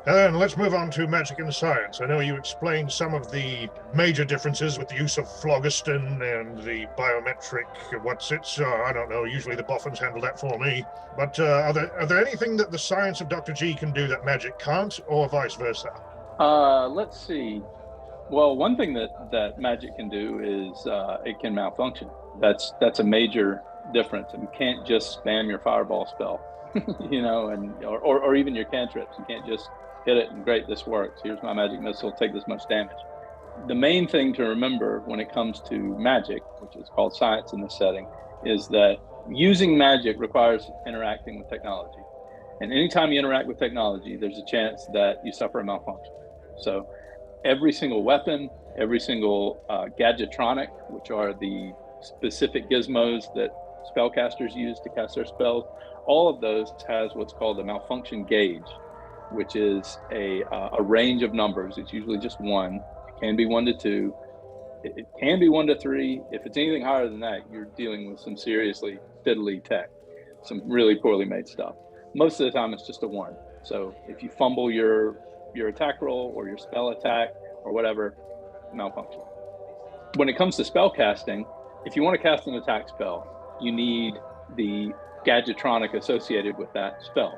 Now then, let's move on to magic and science. I know you explained some of the major differences with the use of phlogiston and the biometric I don't know, usually the boffins handle that for me. But are there anything that the science of Dr. G can do that magic can't, or vice versa? Let's see. Well, one thing that magic can do is it can malfunction. That's a major difference. And you can't just spam your fireball spell, or even your cantrips. You can't just hit it and great, this works. Here's my magic missile, take this much damage. The main thing to remember when it comes to magic, which is called science in this setting, is that using magic requires interacting with technology. And anytime you interact with technology, there's a chance that you suffer a malfunction. So every single weapon, every single gadgetronic, which are the specific gizmos that spellcasters use to cast their spells, all of those has what's called a malfunction gauge, which is a range of numbers. It's usually just one. It can be 1 to 2. It can be 1 to 3. If it's anything higher than that, you're dealing with some seriously fiddly tech, some really poorly made stuff. Most of the time, it's just a 1. So if you fumble your attack roll or your spell attack or whatever, malfunction. When it comes to spell casting, if you want to cast an attack spell, you need the gadgetronic associated with that spell.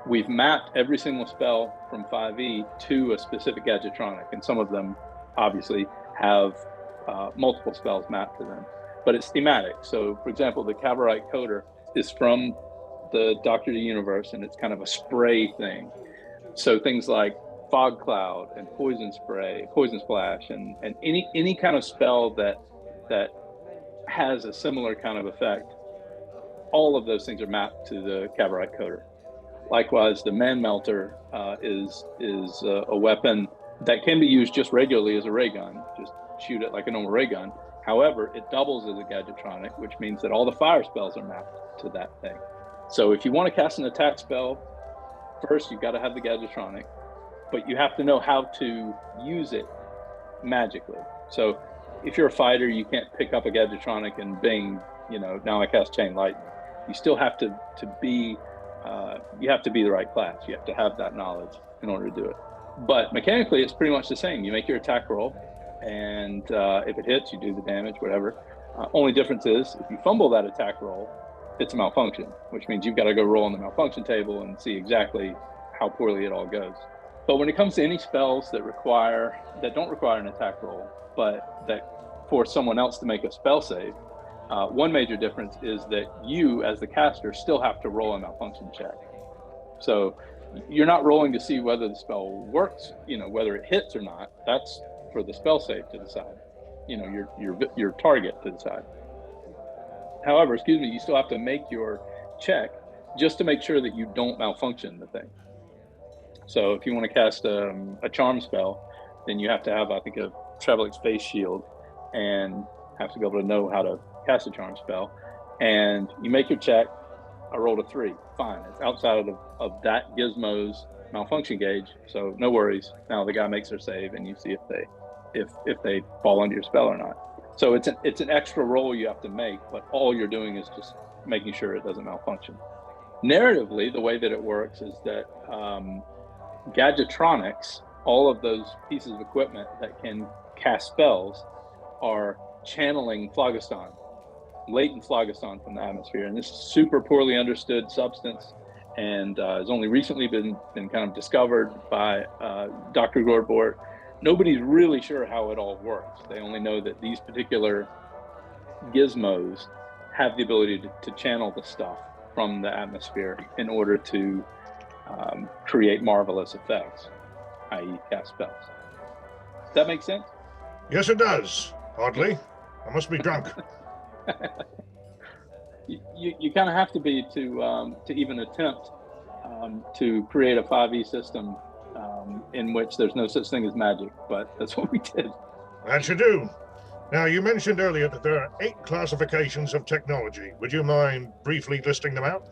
We've mapped every single spell from 5e to a specific gadgetronic, and some of them obviously have multiple spells mapped to them, but it's thematic. So for example, the Cavorite Coder is from the Doctor Who universe, and it's kind of a spray thing. So things like Fog Cloud and Poison Spray, Poison Splash, and any kind of spell that has a similar kind of effect, all of those things are mapped to the Cavorite Coder. Likewise, the Man Melter is a weapon that can be used just regularly as a ray gun, just shoot it like a normal ray gun. However, it doubles as a gadgetronic, which means that all the fire spells are mapped to that thing. So if you want to cast an attack spell, first you've got to have the gadgetronic, but you have to know how to use it magically. So if you're a fighter, you can't pick up a gadgetronic and bing, now I cast Chain Lightning. You still have to be you have to be the right class. You have to have that knowledge in order to do it. But mechanically, it's pretty much the same. You make your attack roll, and if it hits, you do the damage, whatever. Only difference is if you fumble that attack roll, it's a malfunction, which means you've got to go roll on the malfunction table and see exactly how poorly it all goes. But when it comes to any spells that don't require an attack roll, but that force someone else to make a spell save, one major difference is that you, as the caster, still have to roll a malfunction check. So you're not rolling to see whether the spell works, whether it hits or not. That's for the spell save to decide, your target to decide. However, you still have to make your check just to make sure that you don't malfunction the thing. So if you want to cast a charm spell, then you have to have, I think, a Traveler's Face Shield and have to be able to know how to cast a charm spell. And you make your check. I rolled a 3. Fine. It's outside of that gizmo's malfunction gauge, so no worries. Now the guy makes their save, and you see if they fall under your spell or not. So it's an extra roll you have to make, but all you're doing is just making sure it doesn't malfunction. Narratively, the way that it works is that gadgetronics, all of those pieces of equipment that can cast spells, are channeling phlogiston, latent phlogiston from the atmosphere. And this is super poorly understood substance, and has only recently been kind of discovered by Dr. Grordbort. Nobody's really sure how it all works. They only know that these particular gizmos have the ability to channel the stuff from the atmosphere in order to create marvelous effects, i.e. cast spells. Does that make sense? Yes, it does. Oddly. I must be drunk. You kind of have to be to even attempt to create a 5e system in which there's no such thing as magic, but that's what we did. That you do. Now, you mentioned earlier that there are 8 classifications of technology. Would you mind briefly listing them out?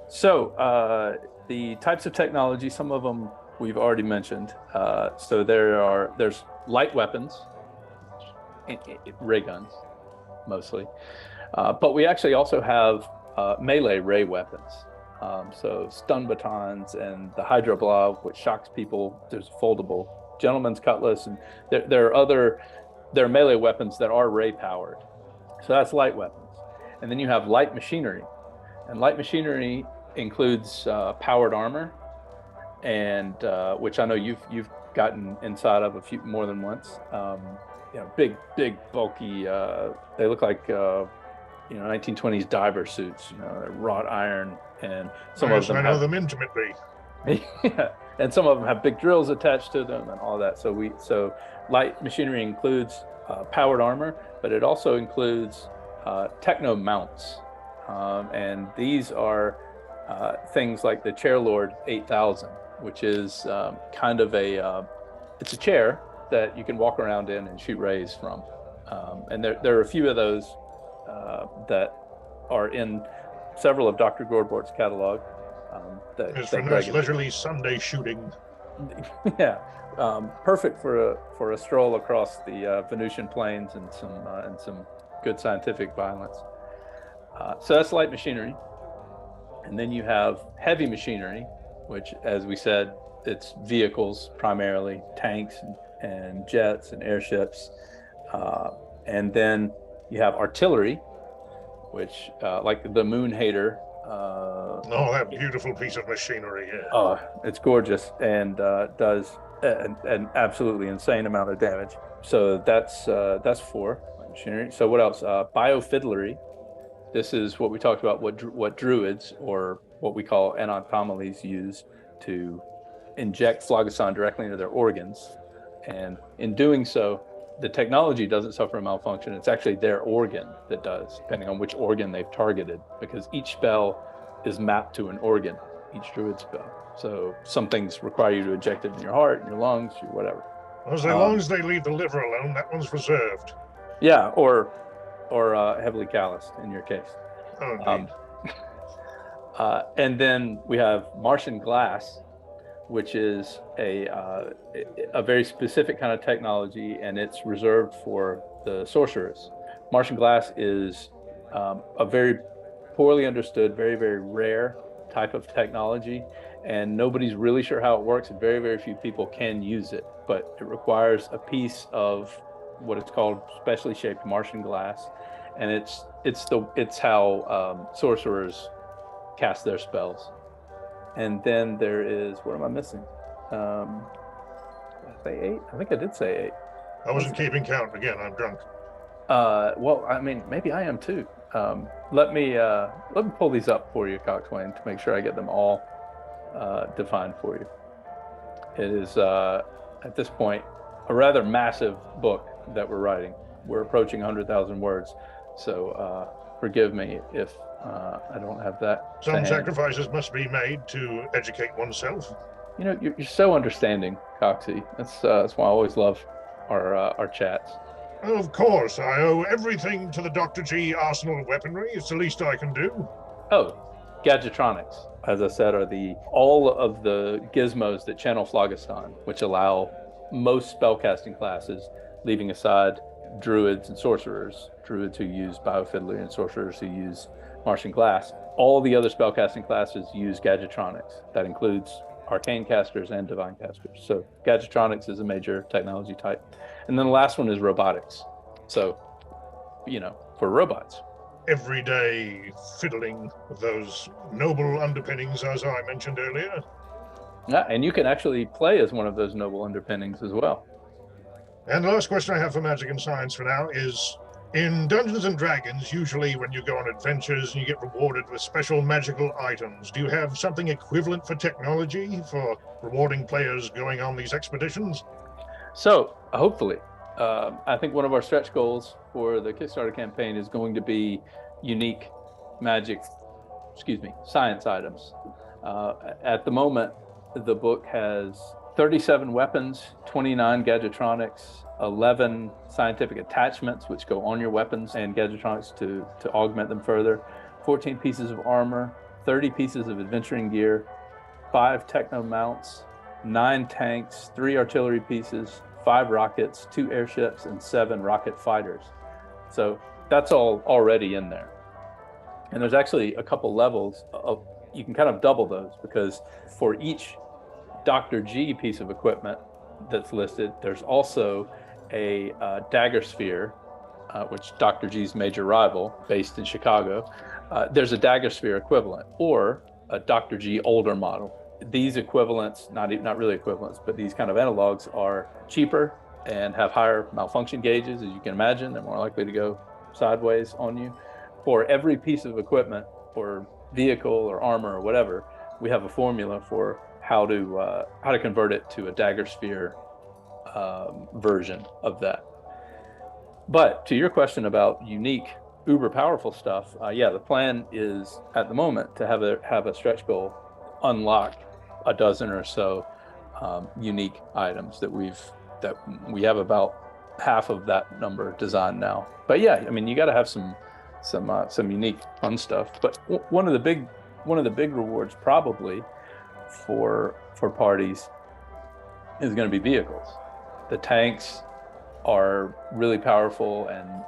So the types of technology, some of them we've already mentioned. So there's light weapons, ray guns mostly, but we actually also have melee ray weapons. So stun batons and the hydroblob, which shocks people. There's foldable gentleman's cutlass, and there are melee weapons that are ray powered. So that's light weapons. And then you have light machinery, and light machinery includes powered armor, and which I know you've gotten inside of a few more than once. Big, bulky. They look like 1920s diver suits. Wrought iron, and some of them I know them intimately. Yeah, and some of them have big drills attached to them and all that. So light machinery includes powered armor, but it also includes techno mounts, and these are things like the Chairlord 8000, which is kind of it's a chair that you can walk around in and shoot rays from, and there are a few of those that are in several of Dr. Grordbort's catalog. It's for nice leisurely Sunday shooting. Yeah, perfect for a stroll across the Venusian plains and some good scientific violence. So that's light machinery, and then you have heavy machinery, which, as we said, it's vehicles primarily, tanks and jets and airships, and then you have artillery, which like the Moon Hater. That beautiful piece of machinery. Yeah. Oh, it's gorgeous and does an absolutely insane amount of damage. So that's for machinery. So what else? Biofiddlery. This is what we talked about. What druids, or what we call anatomalies, use to inject phlogiston directly into their organs, and in doing so, the technology doesn't suffer a malfunction. It's actually their organ that does, depending on which organ they've targeted, because each spell is mapped to an organ, each druid spell. So some things require you to inject it in your heart, in your lungs, or whatever. As long as they leave the liver alone, that one's reserved. Yeah, or heavily calloused in your case. Oh, and then we have Martian glass, which is a very specific kind of technology, and it's reserved for the sorcerers. Martian glass is a very poorly understood, very, very rare type of technology, and nobody's really sure how it works, and very, very few people can use it, but it requires a piece of what is called specially shaped Martian glass, and it's how sorcerers cast their spells. And then there is, what am I missing? Did I say 8? I think I did say 8. I wasn't keeping count. Again, I'm drunk. Well, I mean, maybe I am too. Let me pull these up for you, Cockswain, to make sure I get them all defined for you. It is, at this point, a rather massive book that we're writing. We're approaching 100,000 words, so forgive me if I don't have that. Some sacrifices must be made to educate oneself. You're so understanding, Coxie. That's why I always love our chats. Of course, I owe everything to the Dr. G arsenal of weaponry. It's the least I can do. Oh, gadgetronics, as I said, are all of the gizmos that channel phlogiston, which allow most spellcasting classes, leaving aside druids and sorcerers, druids who use biofiddlery and sorcerers who use Martian glass. All the other spellcasting classes use gadgetronics. That includes arcane casters and divine casters. So gadgetronics is a major technology type. And then the last one is robotics. So, for robots. Everyday fiddling with those noble underpinnings, as I mentioned earlier. Yeah, and you can actually play as one of those noble underpinnings as well. And the last question I have for Magic and Science for now is, in Dungeons and Dragons, usually when you go on adventures and you get rewarded with special magical items, do you have something equivalent for technology for rewarding players going on these expeditions? So, hopefully. I think one of our stretch goals for the Kickstarter campaign is going to be unique science items. At the moment, the book has 37 weapons, 29 gadgetronics, 11 scientific attachments which go on your weapons and gadgetronics to augment them further, 14 pieces of armor, 30 pieces of adventuring gear, 5 techno mounts, 9 tanks, 3 artillery pieces, 5 rockets, 2 airships, and 7 rocket fighters. So that's all already in there. And there's actually a couple levels you can kind of double those, because for each Dr. G piece of equipment that's listed, there's also a dagger sphere, which Dr. G's major rival, based in Chicago. There's a dagger sphere equivalent, or a Dr. G older model. These equivalents, not really equivalents, but these kind of analogs are cheaper and have higher malfunction gauges, as you can imagine. They're more likely to go sideways on you. For every piece of equipment or vehicle or armor or whatever, we have a formula for how to convert it to a dagger sphere version of that. But to your question about unique, uber powerful stuff, yeah, the plan is at the moment to have a stretch goal unlock a dozen or so unique items that we have about half of that number designed now. But yeah, I mean, you got to have some unique fun stuff. But one of the big rewards probably for parties is going to be vehicles. The tanks are really powerful, and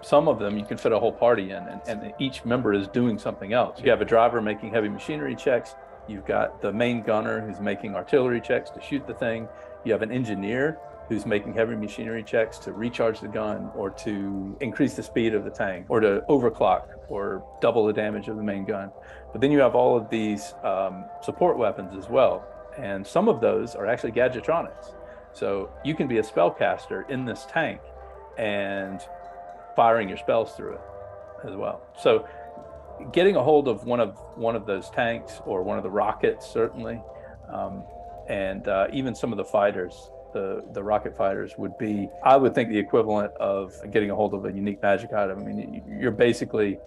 some of them you can fit a whole party in, and each member is doing something else. You have a driver making heavy machinery checks. You've got the main gunner who's making artillery checks to shoot the thing. You have an engineer who's making heavy machinery checks to recharge the gun, or to increase the speed of the tank, or to overclock or double the damage of the main gun. But then you have all of these support weapons as well. And some of those are actually gadgetronics. So you can be a spellcaster in this tank and firing your spells through it as well. So getting a hold of one of those tanks, or one of the rockets, certainly, and even some of the fighters, the rocket fighters, would be, I would think, the equivalent of getting a hold of a unique magic item. I mean, you're basically,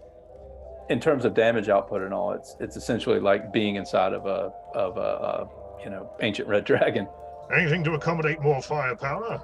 in terms of damage output and all, it's essentially like being inside of a ancient red dragon. Anything to accommodate more firepower?